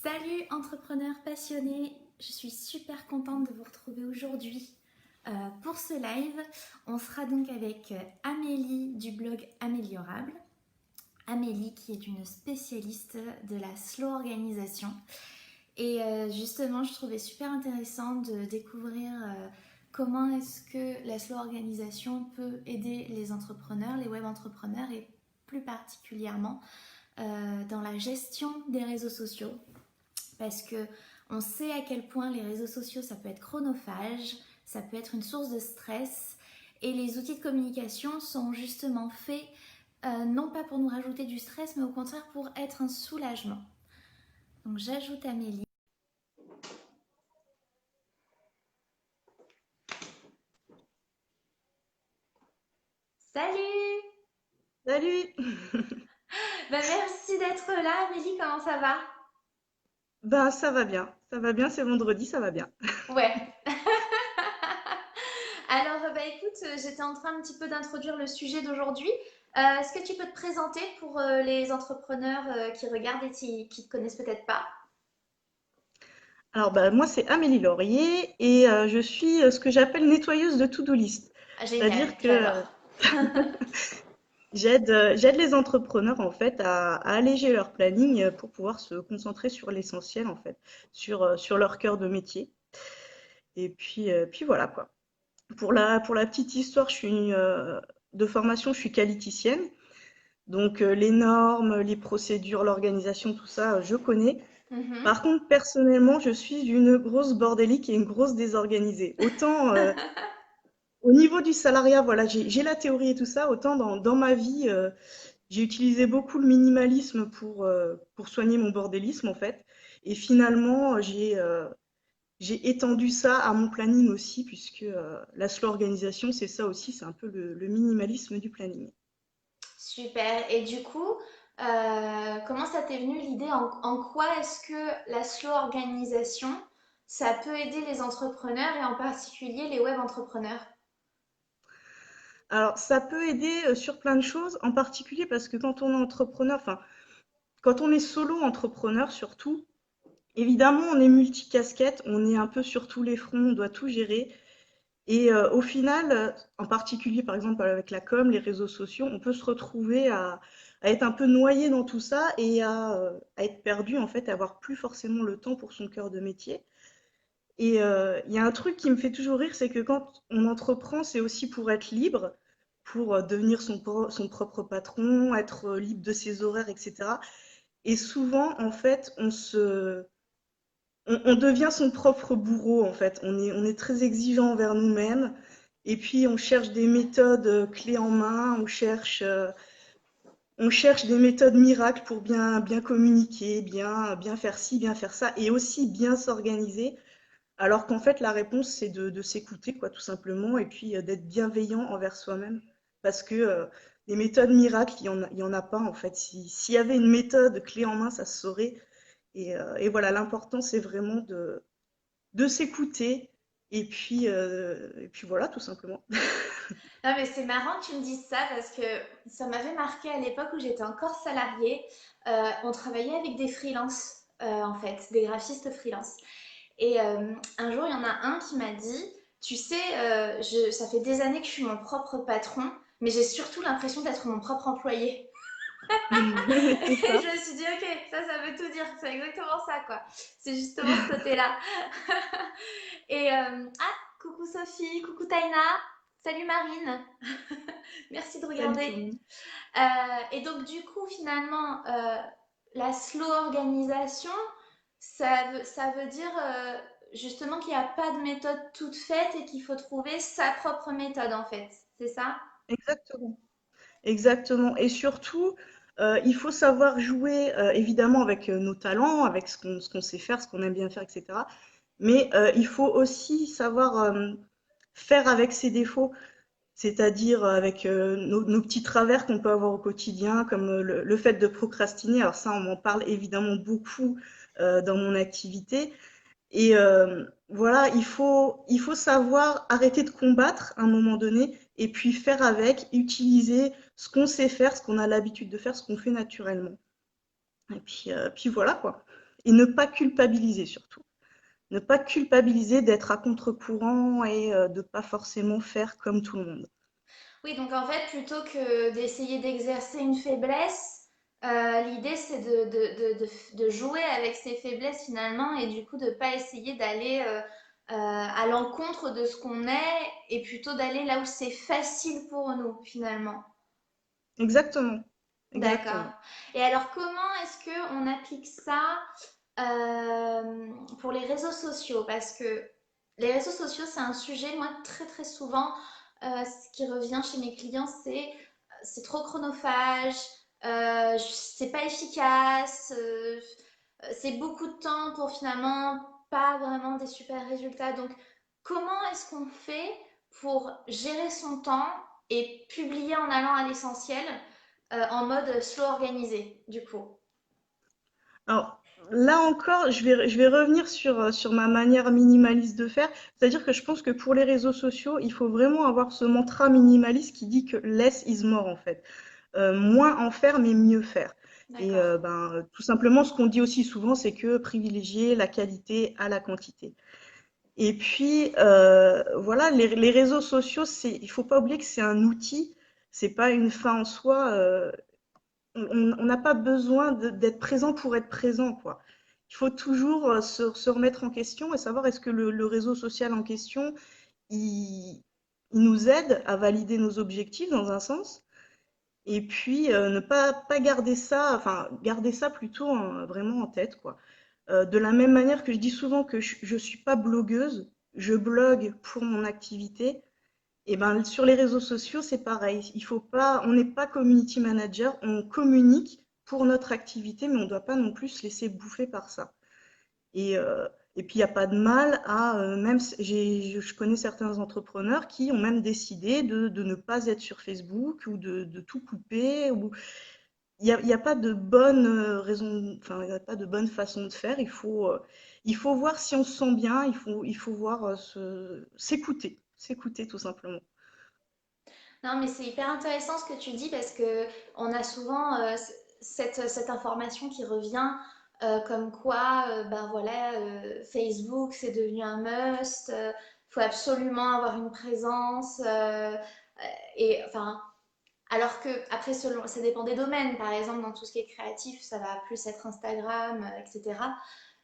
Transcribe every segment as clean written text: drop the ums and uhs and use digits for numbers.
Salut entrepreneurs passionnés, je suis super contente de vous retrouver aujourd'hui pour ce live. On sera donc avec Amélie du blog Améliorable. Amélie qui est une spécialiste de la slow organisation. Et justement, je trouvais super intéressant de découvrir comment est-ce que la slow organisation peut aider les entrepreneurs, les web entrepreneurs et plus particulièrement dans la gestion des réseaux sociaux. Parce que on sait à quel point les réseaux sociaux ça peut être chronophage, ça peut être une source de stress et les outils de communication sont justement faits non pas pour nous rajouter du stress mais au contraire pour être un soulagement. Donc j'ajoute Amélie. Salut. Salut! Merci d'être là Amélie, comment ça va? Ben, ça va bien, c'est vendredi, ça va bien. Ouais. Alors, écoute, j'étais en train un petit peu d'introduire le sujet d'aujourd'hui. Est-ce que tu peux te présenter pour les entrepreneurs qui regardent et qui ne te connaissent peut-être pas? Alors, bah, moi, c'est Amélie Laurier et je suis ce que j'appelle nettoyeuse de to-do list. Ah, génial, C'est-à-dire que j'adore. j'aide les entrepreneurs en fait à alléger leur planning pour pouvoir se concentrer sur l'essentiel en fait, sur leur cœur de métier. Et puis voilà quoi. Pour la petite histoire, de formation, je suis qualiticienne. Donc les normes, les procédures, l'organisation, tout ça, je connais. Mhm. Par contre, personnellement, je suis une grosse bordélique et une grosse désorganisée. Autant au niveau du salariat, voilà, j'ai la théorie et tout ça, autant dans ma vie, j'ai utilisé beaucoup le minimalisme pour soigner mon bordélisme, en fait. Et finalement, j'ai étendu ça à mon planning aussi, puisque la slow organisation, c'est ça aussi, c'est un peu le minimalisme du planning. Super. Et du coup, comment ça t'est venu l'idée en quoi est-ce que la slow organisation, ça peut aider les entrepreneurs et en particulier les web entrepreneurs? Alors, ça peut aider sur plein de choses, en particulier parce que quand on est entrepreneur, enfin, quand on est solo entrepreneur surtout, évidemment, on est multicasquette, on est un peu sur tous les fronts, on doit tout gérer. Et au final, en particulier par exemple avec la com, les réseaux sociaux, on peut se retrouver à être un peu noyé dans tout ça et à être perdu en fait, à avoir plus forcément le temps pour son cœur de métier. Et il y a un truc qui me fait toujours rire, c'est que quand on entreprend, c'est aussi pour être libre, pour devenir son propre patron, être libre de ses horaires, etc. Et souvent, en fait, on devient son propre bourreau, en fait. On est très exigeant envers nous-mêmes. Et puis, on cherche des méthodes clés en main. On cherche des méthodes miracles pour bien communiquer, bien faire ci, bien faire ça. Et aussi bien s'organiser. Alors qu'en fait, la réponse, c'est de s'écouter, quoi, tout simplement. Et puis, d'être bienveillant envers soi-même. Parce que les méthodes miracles, il y en a pas, en fait. S'il y avait une méthode clé en main, ça se saurait. Et voilà, l'important, c'est vraiment de s'écouter. Et puis voilà, tout simplement. Non, mais c'est marrant que tu me dises ça parce que ça m'avait marqué à l'époque où j'étais encore salariée. On travaillait avec des freelances, en fait, des graphistes freelance. Et un jour, il y en a un qui m'a dit, tu sais, ça fait des années que je suis mon propre patron, mais j'ai surtout l'impression d'être mon propre employé. C'est Et ça. je me suis dit, ok, ça veut tout dire, c'est exactement ça, quoi. C'est justement ce côté-là. Et coucou Sophie, coucou Taina, salut Marine, merci de Salut regarder. tout le monde. Et donc du coup, finalement, la slow organisation, ça veut dire justement qu'il n'y a pas de méthode toute faite et qu'il faut trouver sa propre méthode en fait. C'est ça? Exactement. Exactement. Et surtout, il faut savoir jouer évidemment avec nos talents, avec ce qu'on sait faire, ce qu'on aime bien faire, etc. Mais il faut aussi savoir faire avec ses défauts. C'est-à-dire avec nos petits travers qu'on peut avoir au quotidien, comme le fait de procrastiner. Alors ça, on m'en parle évidemment beaucoup dans mon activité. Et voilà, il faut savoir arrêter de combattre à un moment donné et puis faire avec, utiliser ce qu'on sait faire, ce qu'on a l'habitude de faire, ce qu'on fait naturellement. Et puis voilà quoi. et ne pas culpabiliser surtout. Ne pas culpabiliser d'être à contre-courant et de pas forcément faire comme tout le monde. Oui, donc en fait, plutôt que d'essayer d'exercer une faiblesse, l'idée c'est de jouer avec ses faiblesses finalement et du coup de pas essayer d'aller à l'encontre de ce qu'on est et plutôt d'aller là où c'est facile pour nous finalement. Exactement, D'accord. exactement. Et alors, comment est-ce que on applique ça pour les réseaux sociaux? Parce que les réseaux sociaux, c'est un sujet, moi, très très souvent, ce qui revient chez mes clients, c'est trop chronophage, c'est pas efficace, c'est beaucoup de temps pour finalement pas vraiment des super résultats. Donc, comment est-ce qu'on fait pour gérer son temps et publier en allant à l'essentiel en mode slow organisé, du coup? Alors là encore, je vais revenir sur ma manière minimaliste de faire. C'est-à-dire que je pense que pour les réseaux sociaux, il faut vraiment avoir ce mantra minimaliste qui dit que less is more en fait. Moins en faire, mais mieux faire. Et D'accord. tout simplement, ce qu'on dit aussi souvent, c'est que privilégier la qualité à la quantité. Et puis, voilà, les réseaux sociaux, il faut pas oublier que c'est un outil, c'est pas une fin en soi. On n'a pas besoin d'être présent pour être présent, quoi. Il faut toujours se remettre en question et savoir est-ce que le réseau social en question, il, il nous aide à valider nos objectifs dans un sens, et puis ne pas garder ça, enfin garder ça plutôt vraiment en tête, quoi. De la même manière que je dis souvent que je suis pas blogueuse, je blogue pour mon activité. Et ben sur les réseaux sociaux, c'est pareil. Il faut pas, on n'est pas community manager, on communique pour notre activité, mais on ne doit pas non plus se laisser bouffer par ça. Et, euh, et puis il n'y a pas de mal à même je connais certains entrepreneurs qui ont même décidé de ne pas être sur Facebook ou de tout couper. Ou il y a pas de bonne raison, enfin il n'y a pas de bonne façon de faire. Il faut voir si on se sent bien. Il faut voir s'écouter tout simplement. Non, mais c'est hyper intéressant ce que tu dis parce que on a souvent cette information qui revient comme quoi, ben voilà, Facebook c'est devenu un must, faut absolument avoir une présence et enfin, alors que après selon, ça dépend des domaines. Par exemple, dans tout ce qui est créatif, ça va plus être Instagram, etc.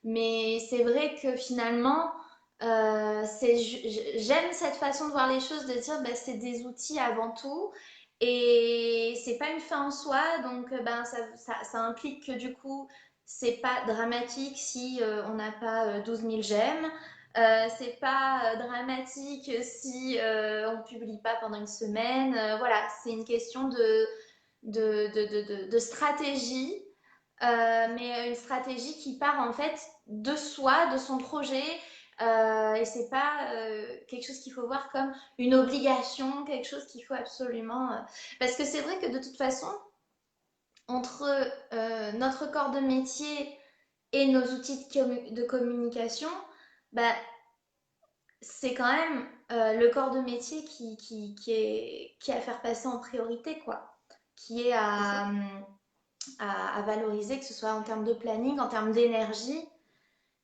Mais c'est vrai que finalement, j'aime cette façon de voir les choses, de dire bah, c'est des outils avant tout et c'est pas une fin en soi, donc ben, ça implique que du coup, c'est pas dramatique si on n'a pas 12 000 j'aime. C'est pas dramatique si on publie pas pendant une semaine. Voilà, c'est une question de stratégie, mais une stratégie qui part en fait de soi, de son projet. Et c'est pas quelque chose qu'il faut voir comme une obligation, quelque chose qu'il faut absolument. Parce que c'est vrai que de toute façon, entre notre corps de métier et nos outils de communication, bah, c'est quand même le corps de métier qui est à faire passer en priorité, quoi. Qui est C'est ça? à valoriser, que ce soit en termes de planning, en termes d'énergie.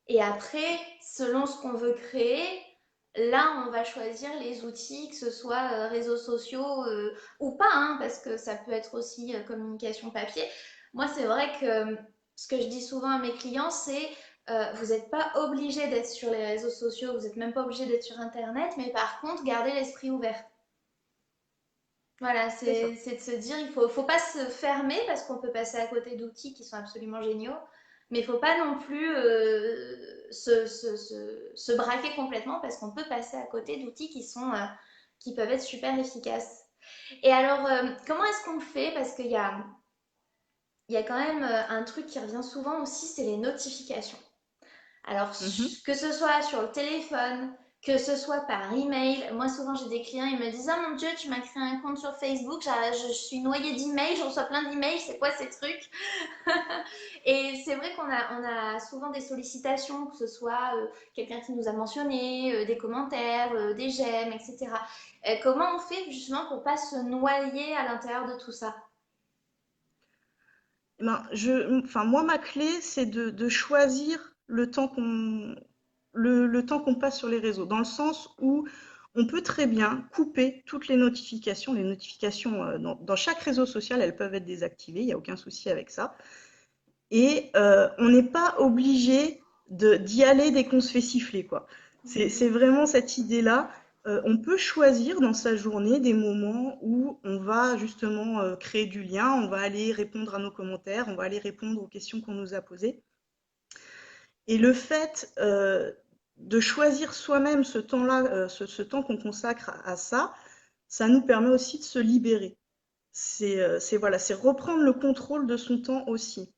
Et après, selon ce qu'on veut créer, là, on va choisir les outils, que ce soit réseaux sociaux ou pas, hein, parce que ça peut être aussi communication papier. Moi, c'est vrai que ce que je dis souvent à mes clients, c'est vous n'êtes pas obligé d'être sur les réseaux sociaux, vous n'êtes même pas obligé d'être sur Internet, mais par contre, gardez l'esprit ouvert. Voilà, C'est ça. c'est de se dire, faut pas se fermer parce qu'on peut passer à côté d'outils qui sont absolument géniaux, mais il faut pas non plus se braquer complètement parce qu'on peut passer à côté d'outils qui peuvent être super efficaces. Et alors, comment est-ce qu'on fait? Parce qu'il y a quand même un truc qui revient souvent aussi, c'est les notifications. Alors, Mhm. que ce soit sur le téléphone, que ce soit par email, moi souvent j'ai des clients, ils me disent ah mon Dieu, tu m'as créé un compte sur Facebook, je suis noyée d'emails, je reçois plein d'emails, c'est quoi ces trucs? Et c'est vrai qu'on a souvent des sollicitations, que ce soit quelqu'un qui nous a mentionné, des commentaires, des j'aime, etc. Comment on fait justement pour pas se noyer à l'intérieur de tout ça? Eh ben, enfin, moi, ma clé, c'est de choisir le temps qu'on passe sur les réseaux, dans le sens où on peut très bien couper toutes les notifications. Les notifications dans chaque réseau social, elles peuvent être désactivées, il n'y a aucun souci avec ça. Et on n'est pas obligé d'y aller dès qu'on se fait siffler, quoi. C'est vraiment cette idée-là. On peut choisir dans sa journée des moments où on va justement créer du lien, on va aller répondre à nos commentaires, on va aller répondre aux questions qu'on nous a posées. Et le fait de choisir soi-même ce temps-là, ce temps qu'on consacre à ça, ça nous permet aussi de se libérer. Voilà, c'est reprendre le contrôle de son temps aussi.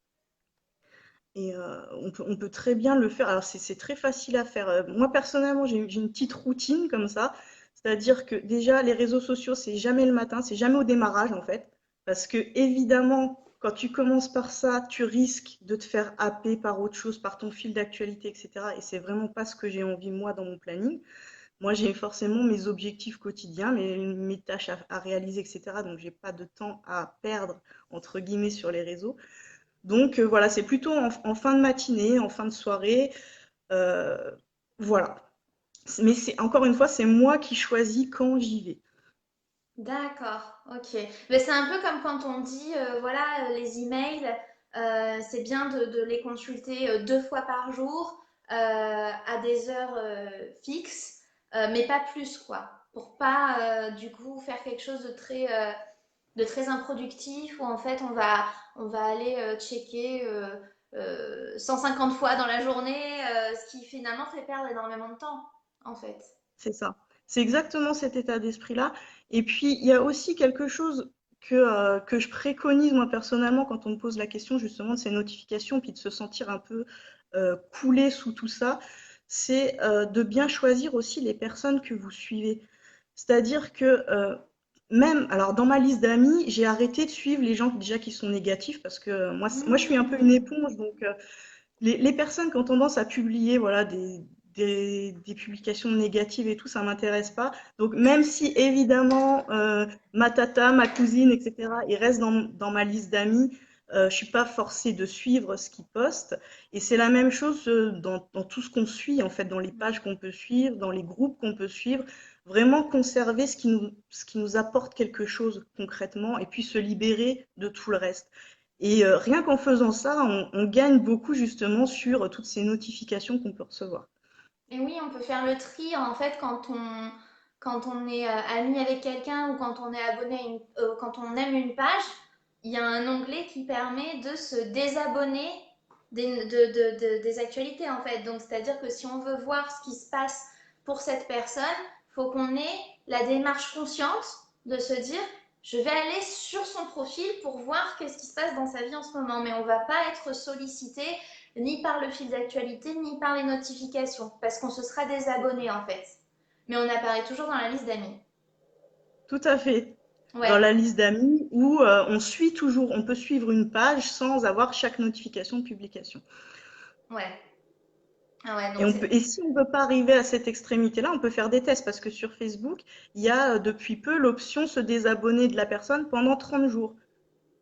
Et on peut très bien le faire. Alors c'est très facile à faire. Moi personnellement, j'ai une petite routine comme ça. C'est-à-dire que déjà, les réseaux sociaux, c'est jamais le matin, c'est jamais au démarrage en fait. Parce que évidemment, quand tu commences par ça, tu risques de te faire happer par autre chose, par ton fil d'actualité, etc. Et c'est vraiment pas ce que j'ai envie moi dans mon planning. Moi, j'ai forcément mes objectifs quotidiens, mes tâches à réaliser, etc. Donc, j'ai pas de temps à perdre, entre guillemets, sur les réseaux. Donc voilà, c'est plutôt en fin de matinée, en fin de soirée. euh, voilà. Mais c'est encore une fois, c'est moi qui choisis quand j'y vais. D'accord, ok. Mais c'est un peu comme quand on dit, voilà, les emails, c'est bien de les consulter 2 fois par jour à des heures fixes, mais pas plus, quoi. Pour pas, du coup, faire quelque chose de très improductif où en fait on va aller checker 150 fois dans la journée, ce qui finalement fait perdre énormément de temps, en fait. C'est ça. C'est exactement cet état d'esprit-là. Et puis, il y a aussi quelque chose que je préconise moi personnellement quand on me pose la question justement de ces notifications, puis de se sentir un peu coulé sous tout ça, c'est de bien choisir aussi les personnes que vous suivez. C'est-à-dire que même, alors dans ma liste d'amis, j'ai arrêté de suivre les gens déjà qui sont négatifs parce que moi je suis un peu une Mmh. éponge, donc les personnes qui ont tendance à publier voilà, des publications négatives et tout, ça m'intéresse pas. Donc même si évidemment ma tata, ma cousine, etc., ils restent dans ma liste d'amis, je suis pas forcée de suivre ce qu'ils postent. Et c'est la même chose dans tout ce qu'on suit, en fait, dans les pages qu'on peut suivre, dans les groupes qu'on peut suivre. Vraiment conserver ce qui nous apporte quelque chose concrètement et puis se libérer de tout le reste. Et rien qu'en faisant ça, on gagne beaucoup justement sur toutes ces notifications qu'on peut recevoir. Et oui, on peut faire le tri en fait quand on est ami avec quelqu'un ou quand on est abonné à quand on aime une page, il y a un onglet qui permet de se désabonner des actualités en fait. Donc c'est-à-dire que si on veut voir ce qui se passe pour cette personne, faut qu'on ait la démarche consciente de se dire je vais aller sur son profil pour voir qu'est-ce qui se passe dans sa vie en ce moment, mais on va pas être sollicité ni par le fil d'actualité, ni par les notifications, parce qu'on se sera désabonné en fait. Mais on apparaît toujours dans la liste d'amis. Tout à fait. Dans Ouais, la liste d'amis où on suit toujours, on peut suivre une page sans avoir chaque notification de publication. ouais. Ah ouais, Et, donc c'est. et si on ne veut pas arriver à cette extrémité-là, on peut faire des tests parce que sur Facebook, il y a depuis peu l'option se désabonner de la personne pendant 30 jours.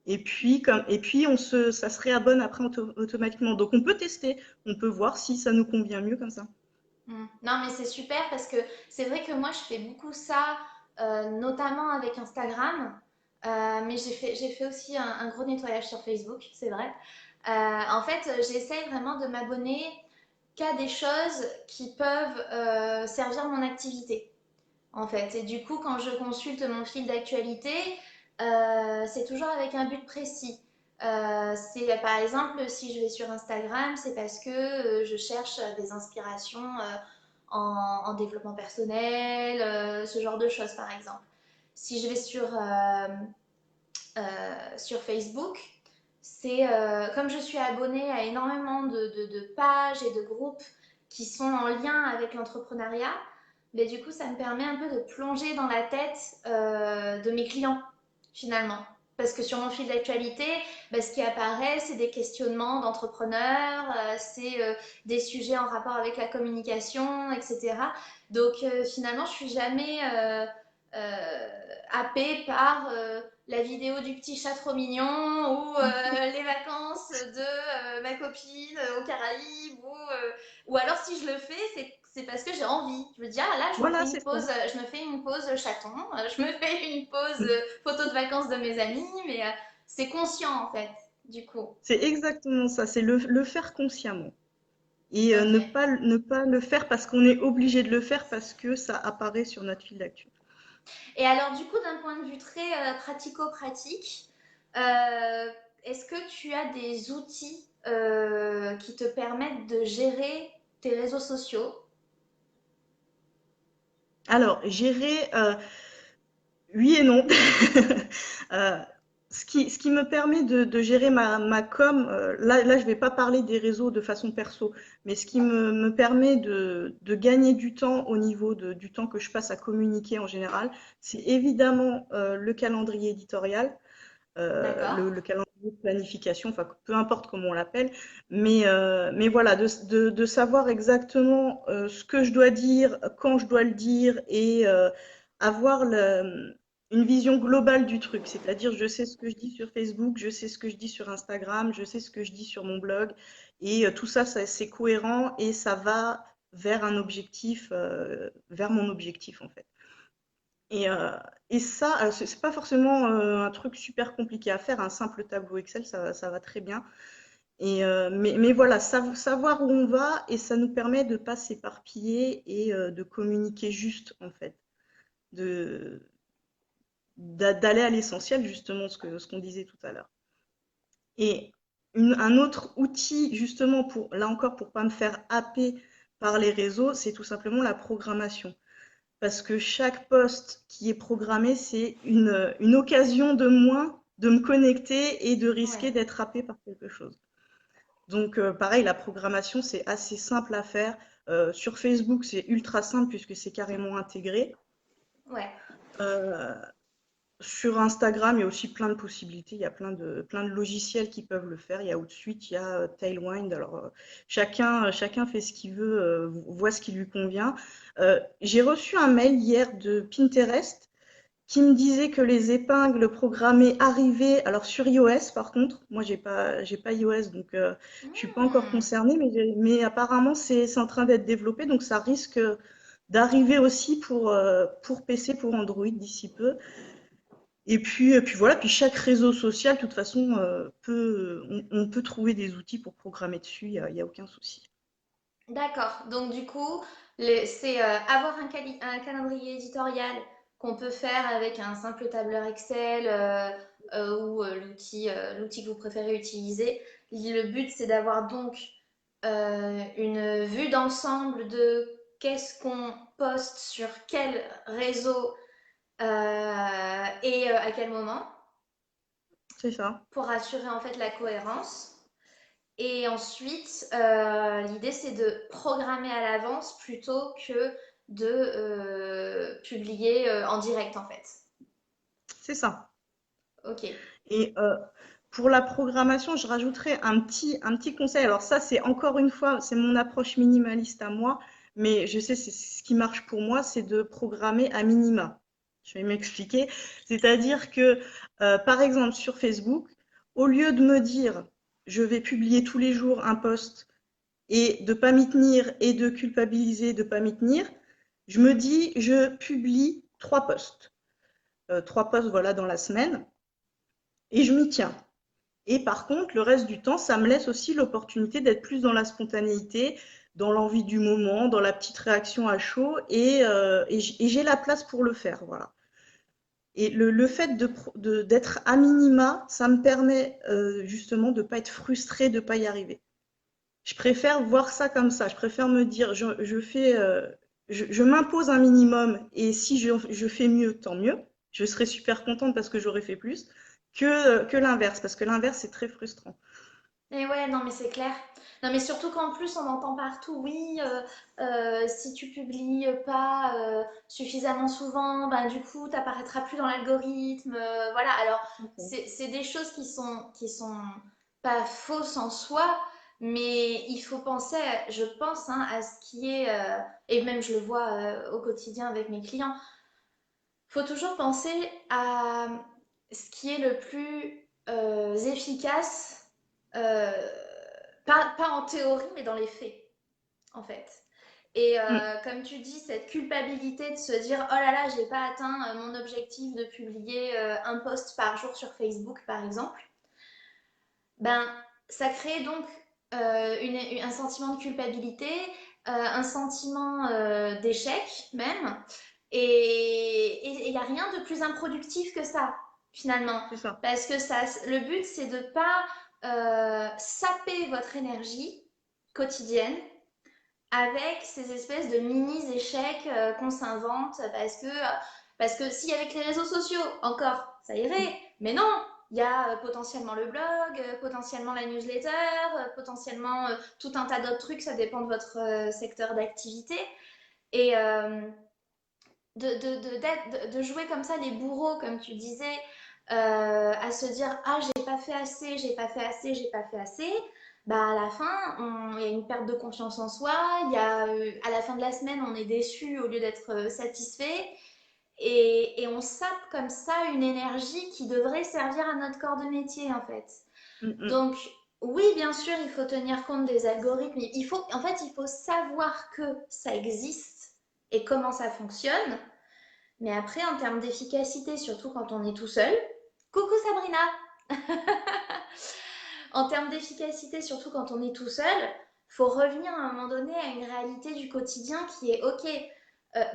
Et puis ça se réabonne après automatiquement. Donc on peut tester, on peut voir si ça nous convient mieux comme ça. Non, mais c'est super parce que c'est vrai que moi je fais beaucoup ça, notamment avec Instagram. Mais j'ai fait aussi un gros nettoyage sur Facebook, c'est vrai. En fait, j'essaye vraiment de m'abonner qu'à des choses qui peuvent servir mon activité. En fait. Et du coup, quand je consulte mon fil d'actualité, c'est toujours avec un but précis. C'est par exemple, si je vais sur Instagram, c'est parce que je cherche des inspirations en développement personnel, ce genre de choses par exemple. Si je vais sur Facebook, c'est comme je suis abonnée à énormément de pages et de groupes qui sont en lien avec l'entrepreneuriat, mais du coup, ça me permet un peu de plonger dans la tête de mes clients, finalement. Parce que sur mon fil d'actualité, bah, ce qui apparaît, c'est des questionnements d'entrepreneurs, c'est des sujets en rapport avec la communication, etc. Donc finalement, je suis jamais happée par la vidéo du petit chat trop mignon ou les vacances de ma copine aux Caraïbes ou alors si je le fais, c'est parce que j'ai envie. Je me dis, ah là, Voilà, c'est ça. je me fais une pause chaton, je me fais une pause photo de vacances de mes amis, mais c'est conscient en fait, du coup. C'est exactement ça, c'est le faire consciemment. Et Ok. ne pas le faire parce qu'on est obligé de le faire parce que ça apparaît sur notre fil d'actu. Et alors, du coup, d'un point de vue très pratico-pratique, euh, est-ce que tu as des outils qui te permettent de gérer tes réseaux sociaux? Alors, gérer, oui et non. Euh, ce qui me permet de gérer ma com, là je vais pas parler des réseaux de façon perso, mais ce qui me permet de gagner du temps au niveau du temps que je passe à communiquer en général, c'est évidemment le calendrier éditorial, D'accord. le calendrier de planification, enfin peu importe comment on l'appelle, mais voilà, de savoir exactement ce que je dois dire, quand je dois le dire et avoir une vision globale du truc. C'est-à-dire, je sais ce que je dis sur Facebook, je sais ce que je dis sur Instagram, je sais ce que je dis sur mon blog, et tout ça, c'est cohérent et ça va vers un objectif, vers mon objectif en fait. Et, euh, et ça, c'est pas forcément un truc super compliqué à faire. Un simple tableau Excel, ça va très bien. Mais voilà, savoir où on va et ça nous permet de pas s'éparpiller et de communiquer juste en fait, de d'aller à l'essentiel justement, ce qu'on disait tout à l'heure. Et un autre outil justement pour, là encore, pour pas me faire happer par les réseaux, c'est tout simplement la programmation. Parce que chaque poste qui est programmé, c'est une occasion de moins de me connecter et de Ouais. risquer d'être happé par quelque chose. Donc, pareil, la programmation, c'est assez simple à faire. Sur Facebook, c'est ultra simple puisque c'est carrément intégré. Ouais. Euh, Sur Instagram, il y a aussi plein de possibilités. Il y a plein de logiciels qui peuvent le faire. Il y a Outsuite, il y a Tailwind. Alors, chacun fait ce qu'il veut, voit ce qui lui convient. J'ai reçu un mail hier de Pinterest qui me disait que les épingles programmées arrivaient. Alors, sur iOS, par contre, moi, j'ai pas iOS, donc je suis pas encore Hmm. concernée, mais apparemment, c'est en train d'être développé, donc ça risque d'arriver aussi pour PC, pour Android d'ici peu. Et puis voilà, puis chaque réseau social, de toute façon, on peut trouver des outils pour programmer dessus, il y a aucun souci. D'accord. Donc, du coup, c'est avoir un calendrier éditorial qu'on peut faire avec un simple tableur Excel ou l'outil que vous préférez utiliser. Le but, c'est d'avoir donc une vue d'ensemble de qu'est-ce qu'on poste sur quel réseau et à quel moment C'est ça. pour assurer en fait la cohérence. Et ensuite, l'idée c'est de programmer à l'avance plutôt que de publier en direct en fait. C'est ça. Ok. Et pour la programmation, je rajouterais un petit conseil. Alors ça, c'est encore une fois, c'est mon approche minimaliste à moi, mais je sais, c'est ce qui marche pour moi, c'est de programmer à minima. Je vais m'expliquer. C'est-à-dire que, par exemple, sur Facebook, au lieu de me dire, je vais publier tous les jours un post et de pas m'y tenir et de culpabiliser de pas m'y tenir, je me dis, je publie 3 posts. 3 posts, voilà, dans la semaine, et je m'y tiens. Et par contre, le reste du temps, ça me laisse aussi l'opportunité d'être plus dans la spontanéité, dans l'envie du moment, dans la petite réaction à chaud, et j'ai la place pour le faire, voilà. Et le fait d'être à minima, ça me permet justement de ne pas être frustrée de ne pas y arriver. Je préfère voir ça comme ça. Je préfère me dire, je m'impose un minimum et si je fais mieux, tant mieux. Je serai super contente parce que j'aurais fait plus que l'inverse, parce que l'inverse, c'est très frustrant. Et ouais, non mais c'est clair. Non mais surtout qu'en plus on entend partout, oui, si tu publies pas suffisamment souvent, ben du coup t'apparaîtras plus dans l'algorithme. Voilà, alors c'est des choses qui sont pas fausses en soi, mais il faut penser, je pense, hein, à ce qui est, et même je le vois au quotidien avec mes clients, faut toujours penser à ce qui est le plus efficace, euh, pas en théorie, mais dans les faits, en fait. Et Mm. comme tu dis, cette culpabilité de se dire oh là là, j'ai pas atteint mon objectif de publier un post par jour sur Facebook, par exemple, ben ça crée donc un sentiment de culpabilité, un sentiment d'échec même. Et il n'y a rien de plus improductif que ça, finalement. C'est ça. Parce que ça, le but, c'est de ne pas saper votre énergie quotidienne avec ces espèces de mini-échecs qu'on s'invente parce que si avec les réseaux sociaux, encore, ça irait. Mais non, il y a potentiellement le blog, potentiellement la newsletter, potentiellement tout un tas d'autres trucs, ça dépend de votre secteur d'activité. Et de jouer comme ça les bourreaux, comme tu disais, à se dire ah j'ai pas fait assez, j'ai pas fait assez, j'ai pas fait assez, bah à la fin il y a une perte de confiance en soi, il y a à la fin de la semaine on est déçu au lieu d'être satisfait et on sape comme ça une énergie qui devrait servir à notre corps de métier en fait. Mm, mm. Donc oui, bien sûr, il faut tenir compte des algorithmes. Il faut savoir que ça existe et comment ça fonctionne. Mais après, en termes d'efficacité, surtout quand on est tout seul, coucou Sabrina. En termes d'efficacité, surtout quand on est tout seul, faut revenir à un moment donné à une réalité du quotidien qui est ok.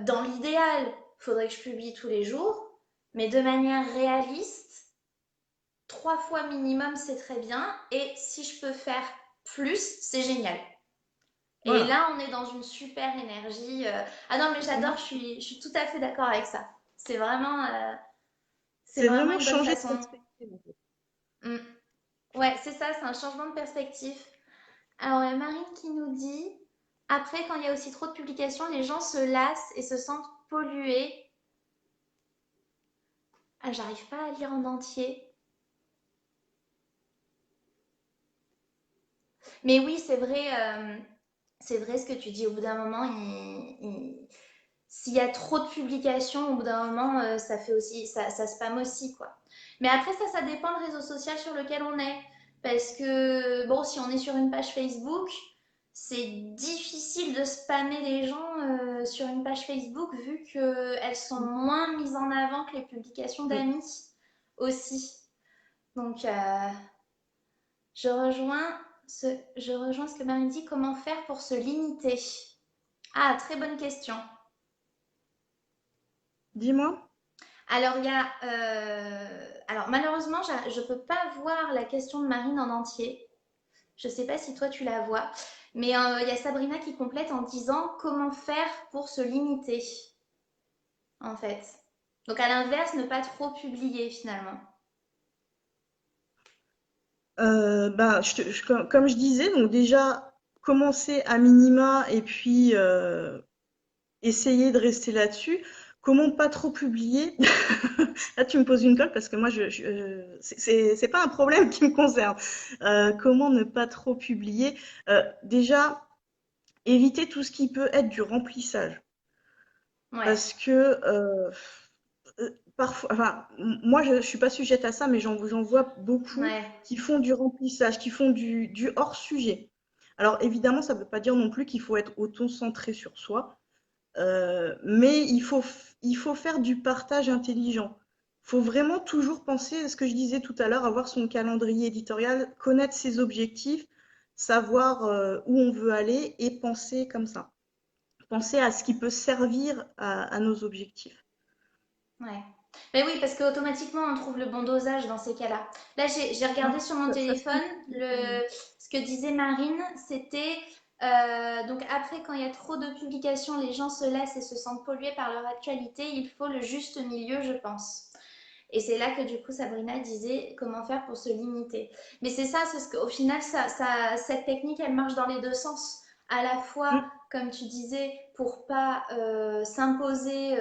Dans l'idéal, il faudrait que je publie tous les jours, mais de manière réaliste, 3 fois minimum, c'est très bien. Et si je peux faire plus, c'est génial. Et Voilà. là, on est dans une super énergie. Ah non, mais j'adore, je suis tout à fait d'accord avec ça. C'est vraiment, euh, c'est C'est vraiment vraiment une bonne changer de façon. perspective, en fait. Mm. Ouais, c'est ça, c'est un changement de perspective. Alors, il y a Marine qui nous dit, après, quand il y a aussi trop de publications, les gens se lassent et se sentent pollués. Ah, j'arrive pas à lire en entier. Mais oui, c'est vrai ce que tu dis. Au bout d'un moment, s'il y a trop de publications, au bout d'un moment, ça fait aussi, ça spam aussi, quoi. Mais après, ça dépend le réseau social sur lequel on est. Parce que, bon, si on est sur une page Facebook, c'est difficile de spammer les gens sur une page Facebook vu qu'elles sont Mm, moins mises en avant que les publications mm. d'amis aussi. Donc, je rejoins je rejoins ce que Marie dit. Comment faire pour se limiter? Ah, très bonne question. Dis-moi. Alors, alors malheureusement, je ne peux pas voir la question de Marine en entier. Je ne sais pas si toi tu la vois. Mais il y a Sabrina qui complète en disant comment faire pour se limiter, en fait. Donc, à l'inverse, ne pas trop publier finalement. Bah, comme je disais, donc déjà, commencer à minima et puis essayer de rester là-dessus. Comment pas trop publier? Là, tu me poses une colle parce que moi, c'est pas un problème qui me concerne. Comment ne pas trop publier? Déjà, éviter tout ce qui peut être du remplissage. Ouais, Parce que parfois, enfin, moi, je suis pas sujette à ça, mais j'en vois beaucoup ouais, qui font du remplissage, qui font du hors-sujet. Alors, évidemment, ça ne veut pas dire non plus qu'il faut être auto-centré sur soi, mais il faut faire du partage intelligent. Il faut vraiment toujours penser à ce que je disais tout à l'heure, avoir son calendrier éditorial, connaître ses objectifs, savoir où on veut aller et penser comme ça. Penser à ce qui peut servir à nos objectifs. ouais. Mais oui, parce qu'automatiquement, on trouve le bon dosage dans ces cas-là. Là, j'ai Ouais, regardé sur mon ça se téléphone, comprend totalement. ce que disait Marine, c'était donc après, quand il y a trop de publications, les gens se lassent et se sentent pollués par leur actualité. Il faut le juste milieu, je pense. Et c'est là que du coup Sabrina disait comment faire pour se limiter. Mais c'est ça, c'est ce qu'au final, cette technique, elle marche dans les deux sens. À la fois, Mm, comme tu disais, pour pas s'imposer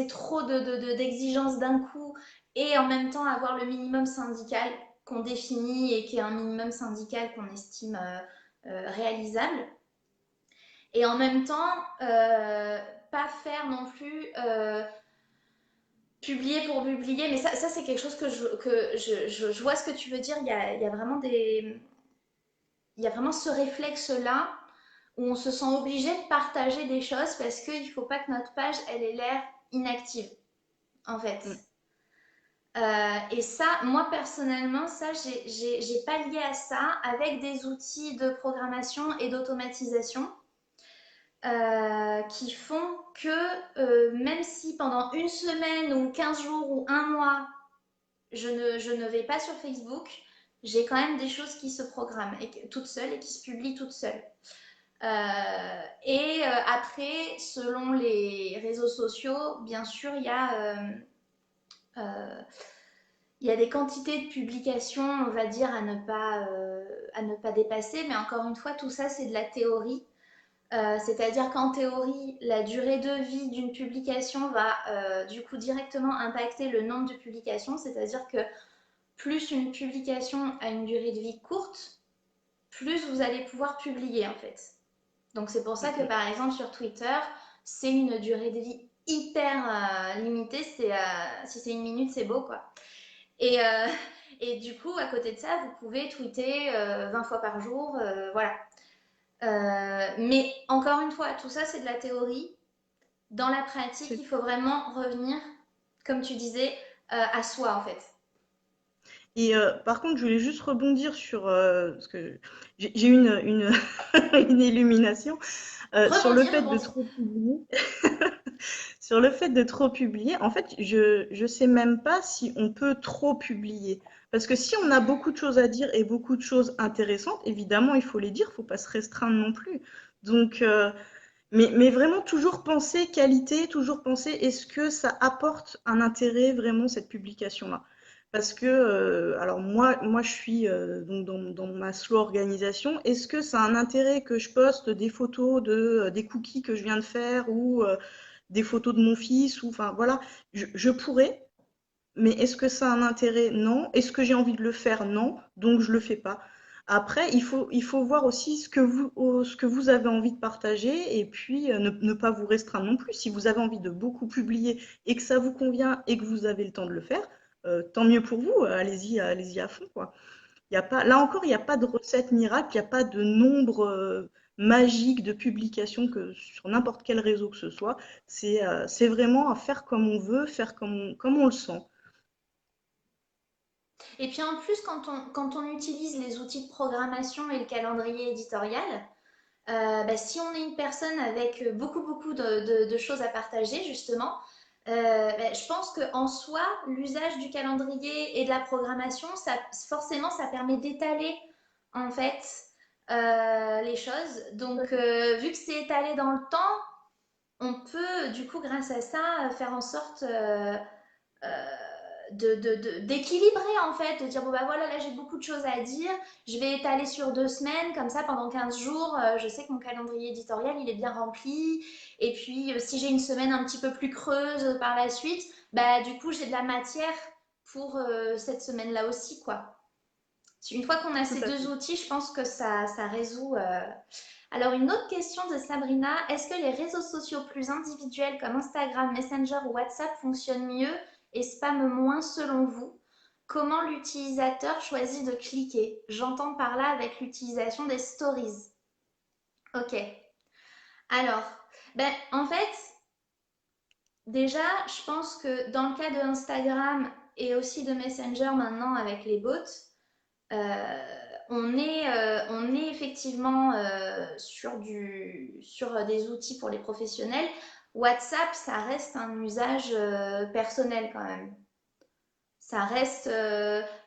trop d'exigences d'un coup et en même temps avoir le minimum syndical qu'on définit et qui est un minimum syndical qu'on estime réalisable. Et en même temps, pas faire non plus publier pour publier, mais ça c'est quelque chose je vois ce que tu veux dire. Il y a vraiment il y a vraiment ce réflexe-là où on se sent obligé de partager des choses parce qu'il ne faut pas que notre page, elle ait l'air inactive, en fait. Mm. Et ça, moi personnellement, ça, j'ai pallié à ça avec des outils de programmation et d'automatisation qui font que même si pendant une semaine ou 15 jours ou un mois, je ne vais pas sur Facebook, j'ai quand même des choses qui se programment toutes seules et qui se publient toutes seules. Après, selon les réseaux sociaux, bien sûr, euh, il y a des quantités de publications, on va dire, à ne pas dépasser. Mais encore une fois, tout ça, c'est de la théorie. C'est-à-dire qu'en théorie, la durée de vie d'une publication va du coup directement impacter le nombre de publications. C'est-à-dire que plus une publication a une durée de vie courte, plus vous allez pouvoir publier en fait. Donc c'est pour ça que Mm. par exemple sur Twitter, c'est une durée de vie hyper limitée. Si c'est une minute, c'est beau quoi. Et, euh, et du coup, à côté de ça, vous pouvez tweeter 20 fois par jour. Voilà. Mais encore une fois, tout ça, c'est de la théorie. Dans la pratique, C'est il faut vraiment revenir, comme tu disais, à soi en fait. Et par contre, je voulais juste rebondir sur parce que j'ai eu une illumination sur le Rebondir, fait de rebondir. trop publier. Sur le fait de trop publier, en fait, je sais même pas si on peut trop publier. Parce que si on a beaucoup de choses à dire et beaucoup de choses intéressantes, évidemment, il faut les dire, faut pas se restreindre non plus. Donc, mais vraiment toujours penser qualité, toujours penser est-ce que ça apporte un intérêt vraiment cette publication-là. Parce que, alors moi je suis donc dans ma slow organisation. Est-ce que ça a un intérêt que je poste des photos des cookies que je viens de faire ou des photos de mon fils ou enfin voilà, je pourrais, mais est-ce que ça a un intérêt? Non. Est-ce que j'ai envie de le faire? Non. Donc je le fais pas. Après, il faut voir aussi ce que vous avez envie de partager et puis ne pas vous restreindre non plus. Si vous avez envie de beaucoup publier et que ça vous convient et que vous avez le temps de le faire, tant mieux pour vous. Allez-y, allez-y à fond, quoi. Il y a pas, là encore, il n'y a pas de recette miracle, il n'y a pas de nombre magique de publication que sur n'importe quel réseau que ce soit. C'est vraiment à faire comme on veut, faire comme on le sent. Et puis en plus, quand on utilise les outils de programmation et le calendrier éditorial, bah, si on est une personne avec beaucoup de choses à partager, justement, bah, je pense qu'en soi, l'usage du calendrier et de la programmation, forcément, ça permet d'étaler en fait les choses. Donc, vu que c'est étalé dans le temps, on peut, du coup, grâce à ça, faire en sorte euh, d'équilibrer en fait, de dire bon bah voilà, là j'ai beaucoup de choses à dire, je vais étaler sur 2 semaines, comme ça pendant 15 jours, je sais que mon calendrier éditorial il est bien rempli, et puis si j'ai une semaine un petit peu plus creuse par la suite, bah du coup j'ai de la matière pour cette semaine-là aussi quoi. Une fois qu'on a Tout ces à deux fait. outils, je pense que ça résout. Alors une autre question de Sabrina, est-ce que les réseaux sociaux plus individuels comme Instagram, Messenger ou WhatsApp fonctionnent mieux et spamment moins selon vous? Comment l'utilisateur choisit de cliquer? J'entends par là avec l'utilisation des stories. Ok. Alors, ben, en fait, déjà, je pense que dans le cas de Instagram et aussi de Messenger maintenant avec les bots, on est effectivement sur des outils pour les professionnels. WhatsApp, ça reste un usage personnel quand même. Ça reste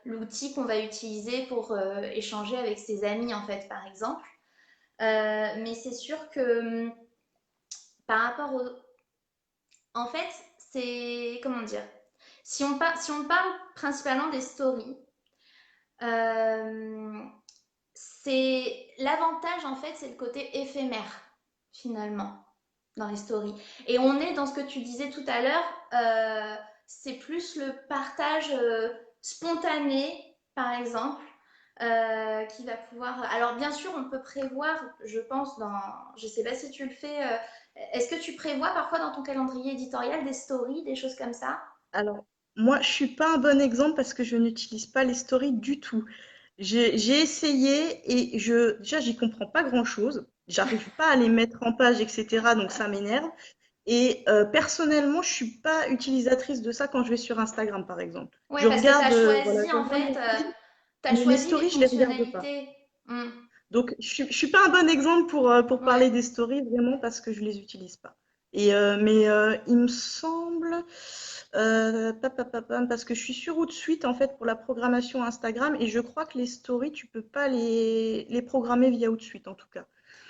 l'outil qu'on va utiliser pour échanger avec ses amis, en fait, par exemple. Mais c'est sûr que par rapport au... En fait, c'est... Comment dire? Si on parle principalement des stories, euh, c'est l'avantage en fait, c'est le côté éphémère finalement dans les stories. Et on est dans ce que tu disais tout à l'heure, c'est plus le partage spontané, par exemple, qui va pouvoir. Alors bien sûr, on peut prévoir, je pense, je sais pas si tu le fais. Est-ce que tu prévois parfois dans ton calendrier éditorial des stories, des choses comme ça? Alors, moi, je suis pas un bon exemple parce que je n'utilise pas les stories du tout. J'ai essayé et déjà, j'y comprends pas grand-chose. J'arrive pas à les mettre en page, etc. Donc, ça m'énerve. Et personnellement, je suis pas utilisatrice de ça quand je vais sur Instagram, par exemple. Ouais, Je parce que tu as regarde, voilà, choisi je en regarde fait, mon feed, tu mais les choisi les stories, je les regarde pas. fonctionnalités. Hmm. Donc, je suis pas un bon exemple pour Ouais. parler des stories, vraiment, parce que je les utilise pas. Mais il me semble, parce que je suis sur Hootsuite, en fait, pour la programmation Instagram, et je crois que les stories, tu peux pas les programmer via Hootsuite, en tout cas.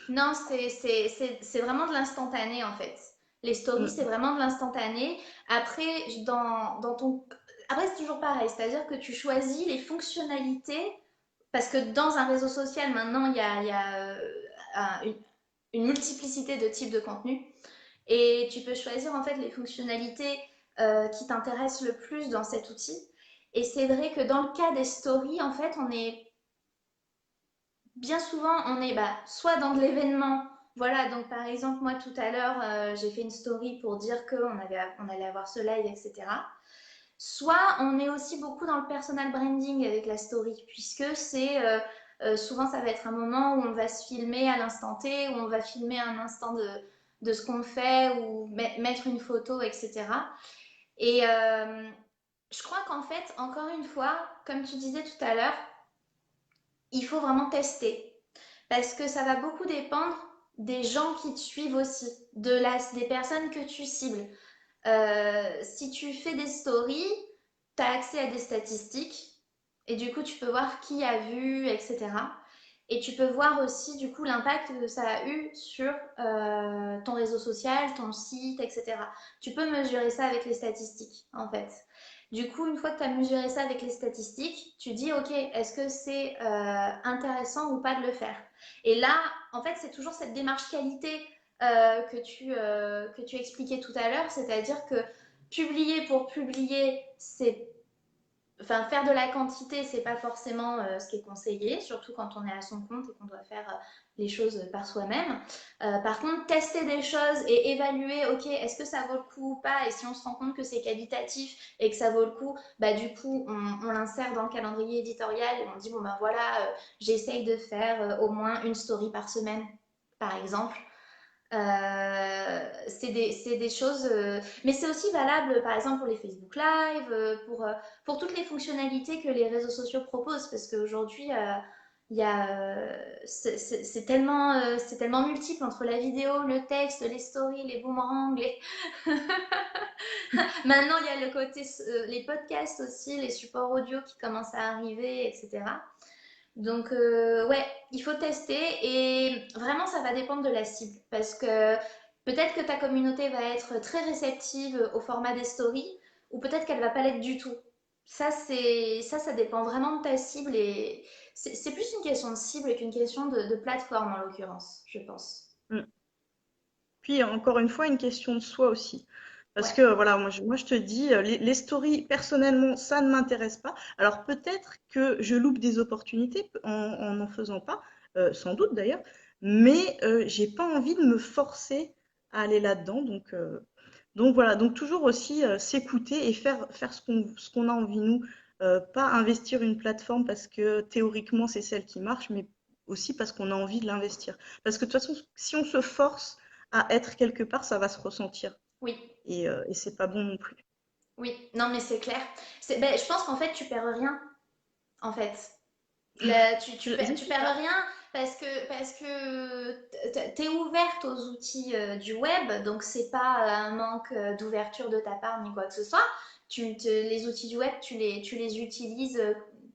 Non, c'est vraiment de l'instantané en fait. Les stories, c'est Mm, vraiment de l'instantané. Après, dans ton... Après, c'est toujours pareil, c'est-à-dire que tu choisis les fonctionnalités, parce que dans un réseau social, maintenant, il y a une multiplicité de types de contenus. Et tu peux choisir en fait les fonctionnalités qui t'intéressent le plus dans cet outil. Et c'est vrai que dans le cas des stories, en fait, bien souvent, on est soit dans de l'événement. Voilà, donc par exemple, moi tout à l'heure, j'ai fait une story pour dire on allait avoir ce live, etc. Soit on est aussi beaucoup dans le personal branding avec la story, puisque souvent ça va être un moment où on va se filmer à l'instant T, où on va filmer un instant de ce qu'on fait, ou mettre une photo, etc. Et je crois qu'en fait, encore une fois, comme tu disais tout à l'heure, il faut vraiment tester. Parce que ça va beaucoup dépendre des gens qui te suivent aussi, des personnes que tu cibles. Si tu fais des stories, tu as accès à des statistiques et du coup tu peux voir qui a vu, etc. Et tu peux voir aussi du coup l'impact que ça a eu sur ton réseau social, ton site, etc. Tu peux mesurer ça avec les statistiques en fait. Du coup, une fois que tu as mesuré ça avec les statistiques, tu dis ok, est-ce que c'est intéressant ou pas de le faire? Et là, en fait, c'est toujours cette démarche qualité que tu expliquais tout à l'heure, c'est-à-dire que publier pour publier, enfin, faire de la quantité, c'est pas forcément ce qui est conseillé, surtout quand on est à son compte et qu'on doit faire les choses par soi-même. Par contre, tester des choses et évaluer, ok, est-ce que ça vaut le coup ou pas? Et si on se rend compte que c'est qualitatif et que ça vaut le coup, bah du coup, on l'insère dans le calendrier éditorial et on dit, bon ben voilà, j'essaye de faire au moins une story par semaine, par exemple. C'est des choses, mais c'est aussi valable par exemple pour les Facebook Live, pour toutes les fonctionnalités que les réseaux sociaux proposent, parce qu'aujourd'hui, c'est tellement multiple entre la vidéo, le texte, les stories, les boomerangs. Maintenant, il y a le côté, les podcasts aussi, les supports audio qui commencent à arriver, etc. Donc, ouais, il faut tester et vraiment, ça va dépendre de la cible parce que peut-être que ta communauté va être très réceptive au format des stories ou peut-être qu'elle va pas l'être du tout. Ça dépend vraiment de ta cible et c'est plus une question de cible qu'une question de plateforme en l'occurrence, je pense. mm. Puis, encore une fois, une question de soi aussi. Parce Ouais. que, voilà, moi, je te dis, les stories, personnellement, ça ne m'intéresse pas. Alors, peut-être que je loupe des opportunités en faisant pas, sans doute d'ailleurs, mais j'ai pas envie de me forcer à aller là-dedans. Donc voilà, donc toujours aussi s'écouter et faire ce qu'on a envie, nous. Pas investir une plateforme parce que théoriquement, c'est celle qui marche, mais aussi parce qu'on a envie de l'investir. Parce que de toute façon, si on se force à être quelque part, ça va se ressentir. Oui, Et c'est pas bon non plus. oui, non mais c'est clair. Je pense qu'en fait tu perds rien en fait. Tu Je sais perds pas. rien parce que t'es ouverte aux outils du web, donc c'est pas un manque d'ouverture de ta part ni quoi que ce soit. Les outils du web, tu les utilises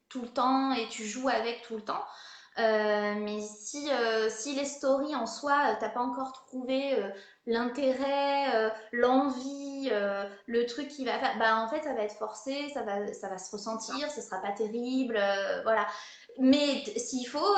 tout le temps et tu joues avec tout le temps. Mais si les stories en soi, t'as pas encore trouvé l'intérêt, l'envie, le truc qui va faire, bah en fait ça va être forcé, ça va se ressentir, ça sera pas terrible, voilà. Mais s'il faut,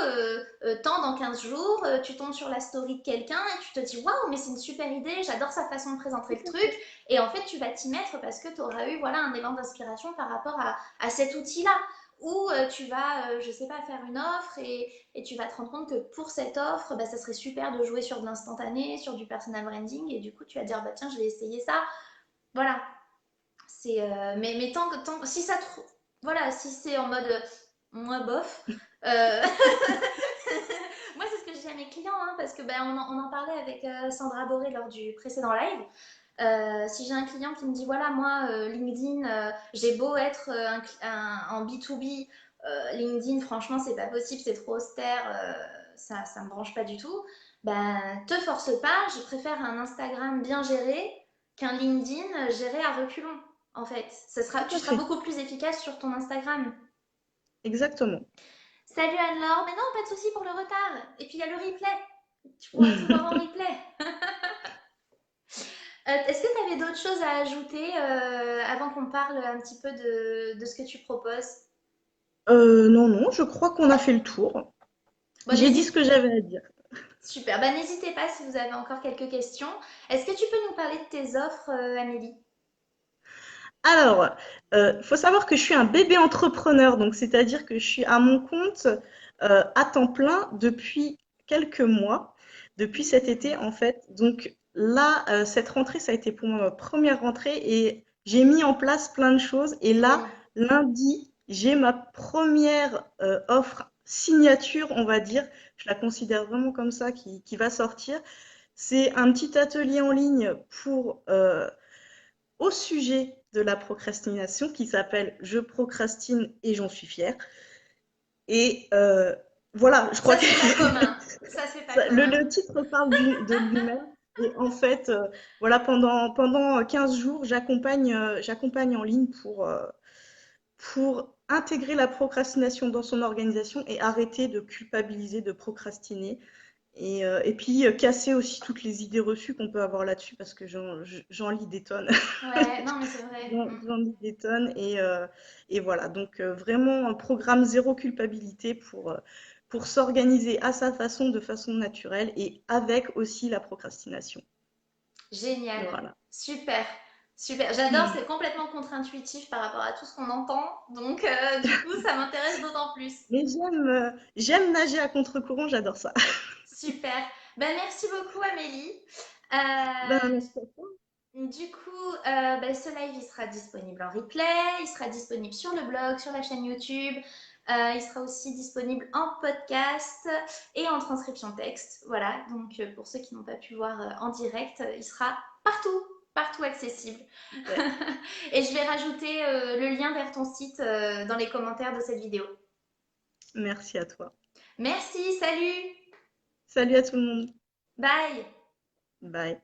tant dans 15 jours, tu tombes sur la story de quelqu'un et tu te dis waouh, mais c'est une super idée, j'adore sa façon de présenter le truc. Et en fait, tu vas t'y mettre parce que tu auras eu voilà, un élan d'inspiration par rapport à cet outil-là. Ou tu vas, je sais pas, faire une offre et tu vas te rendre compte que pour cette offre, bah, ça serait super de jouer sur de l'instantané, sur du personal branding. Et du coup, tu vas dire, bah tiens, je vais essayer ça. Voilà. Mais si ça voilà, si c'est en mode moi bof, euh, moi c'est ce que je dis à mes clients, hein, parce que ben, on en parlait avec Sandra Boré lors du précédent live. Si j'ai un client qui me dit voilà, moi, LinkedIn, j'ai beau être en B2B, LinkedIn, franchement, c'est pas possible, c'est trop austère, ça me branche pas du tout. Ben, te force pas, je préfère un Instagram bien géré qu'un LinkedIn géré à reculons, en fait. Tout Tu à seras fait, beaucoup plus efficace sur ton Instagram. exactement. Salut Anne-Laure, mais non, pas de souci pour le retard. Et puis il y a le replay. Tu pourras tout voir en replay. Est-ce que tu avais d'autres choses à ajouter avant qu'on parle un petit peu de ce que tu proposes? Non, non, je crois qu'on a fait le tour. Bon, J'ai dit ce que j'avais à dire. super. Bah, n'hésitez pas si vous avez encore quelques questions. Est-ce que tu peux nous parler de tes offres, Amélie? Alors, faut savoir que je suis un bébé entrepreneur, donc c'est-à-dire que je suis à mon compte à temps plein depuis quelques mois, depuis cet été en fait. Donc là, cette rentrée, ça a été pour moi ma première rentrée et j'ai mis en place plein de choses. Et là, Oui. lundi, j'ai ma première offre signature, on va dire. Je la considère vraiment comme ça, qui va sortir. C'est un petit atelier en ligne au sujet de la procrastination qui s'appelle Je procrastine et j'en suis fière. Et voilà, je crois Ça, que c'est pas commun. Ça, c'est pas commun. le titre parle de lui-même. Et en fait, voilà, pendant 15 jours, j'accompagne en ligne pour intégrer la procrastination dans son organisation et arrêter de culpabiliser, de procrastiner. Et puis casser aussi toutes les idées reçues qu'on peut avoir là-dessus parce que j'en lis des tonnes. Ouais, non, mais c'est vrai. J'en lis des tonnes et voilà. Donc vraiment un programme zéro culpabilité pour s'organiser à sa façon, de façon naturelle et avec aussi la procrastination. Génial. Voilà. Super. Super. J'adore, c'est complètement contre-intuitif par rapport à tout ce qu'on entend. Donc, du coup, ça m'intéresse d'autant plus. Mais j'aime nager à contre-courant, j'adore ça. Super. Ben, merci beaucoup, Amélie. Ben, Euh, merci à toi. du coup, ben, ce live, il sera disponible en replay, il sera disponible sur le blog, sur la chaîne YouTube, il sera aussi disponible en podcast et en transcription texte. Voilà, donc pour ceux qui n'ont pas pu voir en direct, il sera partout, partout accessible. Super. Et je vais rajouter le lien vers ton site dans les commentaires de cette vidéo. Merci à toi. Merci, salut, Salut à tout le monde. bye. Bye.